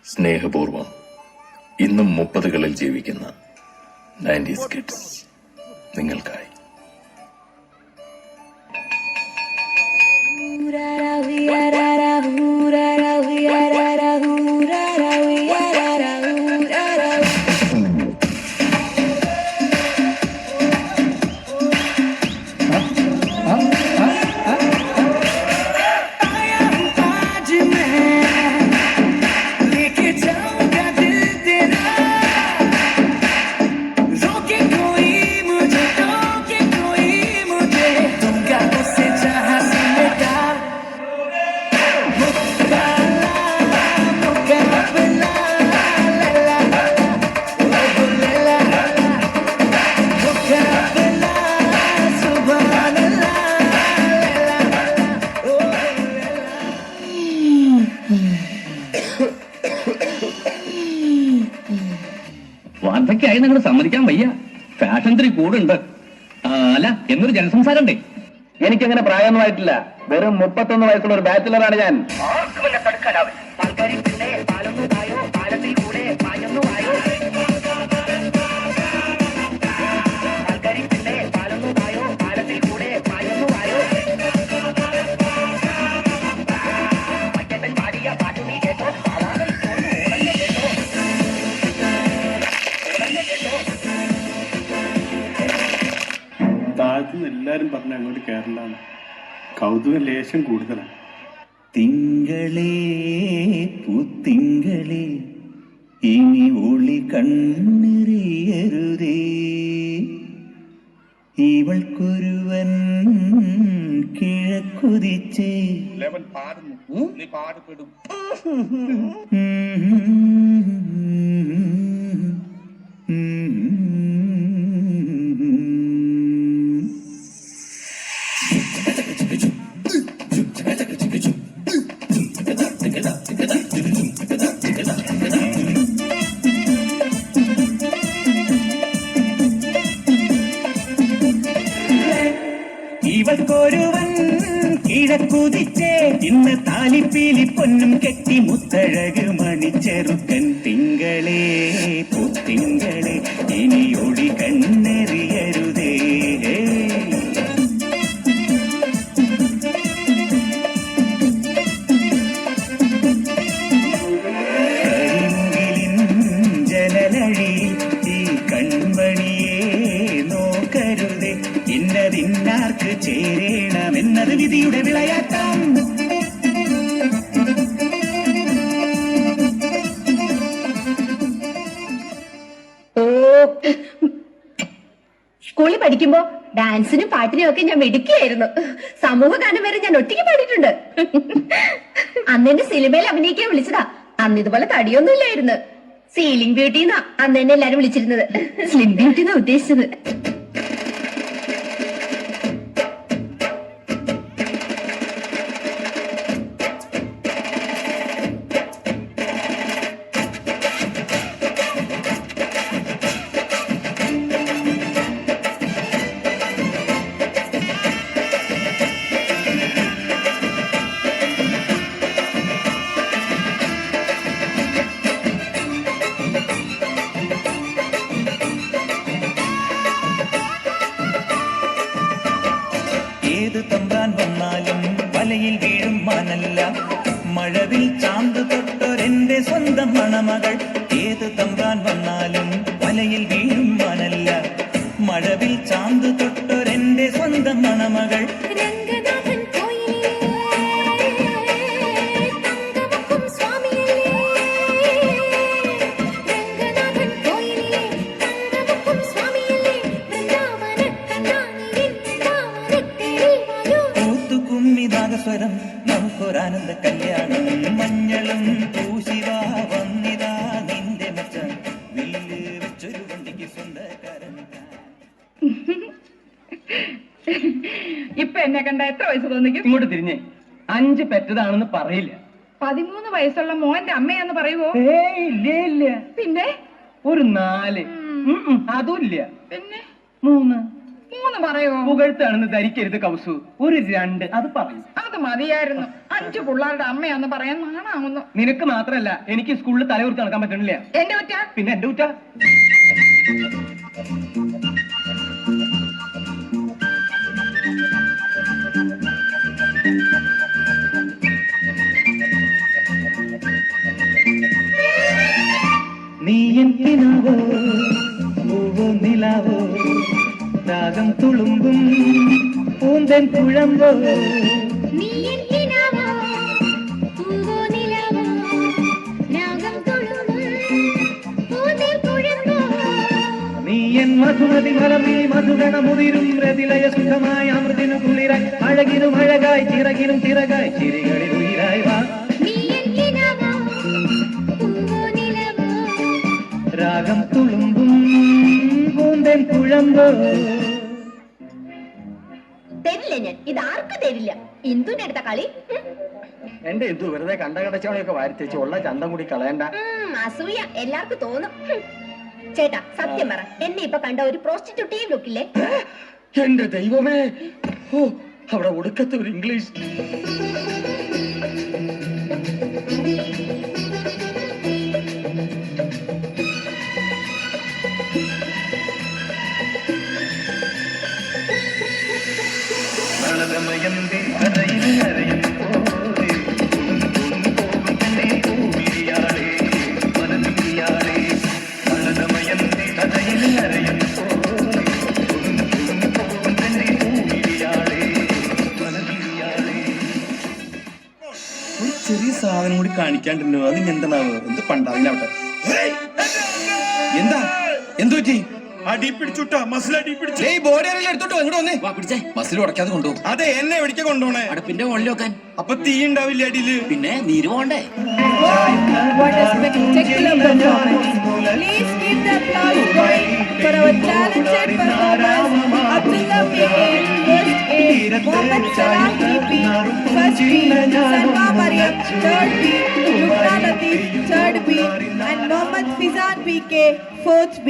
സ്നേഹപൂർവം ഇന്നും 30കളിൽ ജീവിക്കുന്ന 90s കിഡ്സ് നിങ്ങൾക്കായി. വാർദ്ധക്യായി നിങ്ങൾ സമ്മതിക്കാൻ വയ്യ. ഫാഷൻ ഇത്തിരി കൂടുണ്ട്. അല്ല എന്നൊരു ജനസംസാരം ഉണ്ടേ. എനിക്കങ്ങനെ പ്രായമൊന്നും ആയിട്ടില്ല. വെറും 31 വയസ്സുള്ള ഒരു ബാച്ചിലറാണ് ഞാൻ. താഴത്തുനിന്ന് എല്ലാരും പറഞ്ഞ അങ്ങോട്ട് കയറണ്ടാണ്. കൗതുക ലേശം കൂടുതലാണ്. തിങ്കളേ പൂത്തിങ്കളേ ഇനി ഒളി കണ്ണെറിയരുതേ, ഇവൾക്കൊരുവൻ കിഴക്കുതിച്ചേ. നീ പാടുപെടും. ഇവൾക്കൊരുവൻ കിഴക്കുതിച്ചേ, ഇന്ന് താലിപ്പീലി പൊന്നും കെട്ടി മുത്തഴക് മണിച്ചെറുക്കൻ. തിങ്കളേ പൂത്തിങ്കളേ ഇനി ഒളി കണ്ണെറിയരുതേ. കരിമുകിലിൻ ജനലഴി ഈ കൺമണിയെ നോക്കരുതേ, ഇന്നതിന്നാർക്ക് ചേരണമെന്നത് വിധിയുടെ വിളയാട്ടം. സ്കൂളിൽ പഠിക്കുമ്പോ ഡാൻസിനും പാട്ടിനും ഒക്കെ ഞാൻ മിടുക്കിയായിരുന്നു. സമൂഹ ഗാനം വരെ ഞാൻ ഒറ്റയ്ക്ക് പാടിയിട്ടുണ്ട്. അന്നെന്നെ സിനിമയിൽ അഭിനയിക്കാൻ വിളിച്ചതാ. അന്ന് ഇതുപോലെ തടിയൊന്നും ഇല്ലായിരുന്നു. സീലിംഗ് ബ്യൂട്ടി എന്നാ അന്ന് എന്നെ എല്ലാരും വിളിച്ചിരുന്നത്. സ്ലിം ബ്യൂട്ടി എന്നാ ഉദ്ദേശിച്ചത്. ഏത് തമ്പ്രാൻ വന്നാലും വലയിൽ വീഴും മാനല്ല, മഴവിൽ ചാന്ത് തൊട്ടൊരെന്റെ സ്വന്തം മണമകൾ. ഏത് തമ്പ്രാൻ വന്നാലും വലയിൽ വീഴും മാനല്ല, മഴവിൽ ചാന്ത് തൊട്ടൊരെന്റെ സ്വന്തം മണമകൾ. സ്വരം നമുക്കൊരാനന്ദ കല്യാണം. മഞ്ഞളും പൂശിവാ വന്നിതാ നിന്റെ മച്ചൻ, വില്ല് വെച്ചൊരു വണ്ടിക്ക് സ്വന്തക്കാരൻ. ഇപ്പൊ എന്നെ കണ്ട എത്ര വയസ്സ് തോന്നിക്കും? ഇങ്ങോട്ട് തിരിഞ്ഞേ. 5 പെറ്റതാണെന്ന് പറയില്ല. 13 വയസ്സുള്ള മോന്റെ അമ്മയാന്ന് പറയുവോ? ഇല്ല. പിന്നെ ഒരു 4. അതും ഇല്ല. പിന്നെ 3. 3 പറയോ? പുകഴ്ത്താണെന്ന് ധരിക്കരുത് കൗസു. ഒരു 2 അത് പറയും. അത് മതിയായിരുന്നു. 5 പിള്ളേരുടെ അമ്മയാന്ന് പറയാൻ നാണാവുന്നു. നിനക്ക് മാത്രല്ല, എനിക്ക് സ്കൂളിൽ തലകുറിച്ച് നടക്കാൻ പറ്റണില്ല. എന്റെ ഒറ്റ പിന്നെ എന്റെ കുറ്റ. നീ എന്തിനാവോ പൂവോ നിലാവോ രാഗം തുളുമ്പും പൂന്തൻ കുഴമ്പോ നീ എന്തിനാവോ പൂവോ നിലാവോ രാഗം തുളുമ്പും പൂന്തേൻ കുഴമ്പോ നീ എൻ മധുമതി മലമീ മധുഗണമുതിരും രതിലയ സുഖമായ അമൃതിനു കുളിരായി അഴകിനും അഴകായി ചിറകിനും ചിറകായി ചിരികളിൽ ഉയിരായി വാ നീ എന്തിനാവോ പൂവോ നിലാവോ രാഗം തുളുമ്പും പൂന്തൻ കുഴമ്പോ. തരില്ല ഞാൻ, ഇത് ആർക്കും തരില്ല. ഇന്ദുവിന്റെ അടുത്ത കളി. എന്റെ എന്തു വെറുതെ കണ്ടകടച്ചവളെയൊക്കെ വാരിത്തേച്ച് ഉള്ള ചന്തം കൂടി കളയണ്ട. അസൂയ എല്ലാവർക്കും തോന്നും. ചേട്ടാ സത്യം പറ, എന്നെ ഇപ്പൊ കണ്ട ഒരു പ്രോസ്റ്റിറ്റ്യൂട്ടീവ് ലുക്കില്ലേ? എന്റെ ദൈവമേ, ഓ അവിടെ ഒടുക്കത്തെ ഒരു ഇംഗ്ലീഷ്. ഒരു ചെറിയ സാധനം കൂടി കാണിക്കാണ്ടല്ലോ. അത് എന്താണാവോ? എന്ത് പണ്ടാവില്ലാവട്ടെ. എന്താ എന്തു പറ്റി? അടി പിടിച്ചുട്ടാ, മസിൽ അടി പിടിച്ചു. ബോഡി ആരെങ്കിലും എടുത്തോട്ടോ ഇങ്ങോട്ട് വന്നേ. പിടിച്ചേ മസിൽ ഉടക്കാതെ കൊണ്ടുപോകും. അതെ, എന്നെ എവിടേക്ക് കൊണ്ടുപോണേ? അടുപ്പിന്റെ മുകളിൽ വെക്കാൻ. അപ്പൊ തീ ഉണ്ടാവില്ല അടിയില്. പിന്നെ നീര് പോണ്ടേ? What a spectacular performance. Please keep the applause going for our talented performers. Abdullah PK, first A, Mohammed Salah TP, first B, Salma Mariam, third B, Lukna Latif, third B, and Mohammed Fizan PK, fourth B.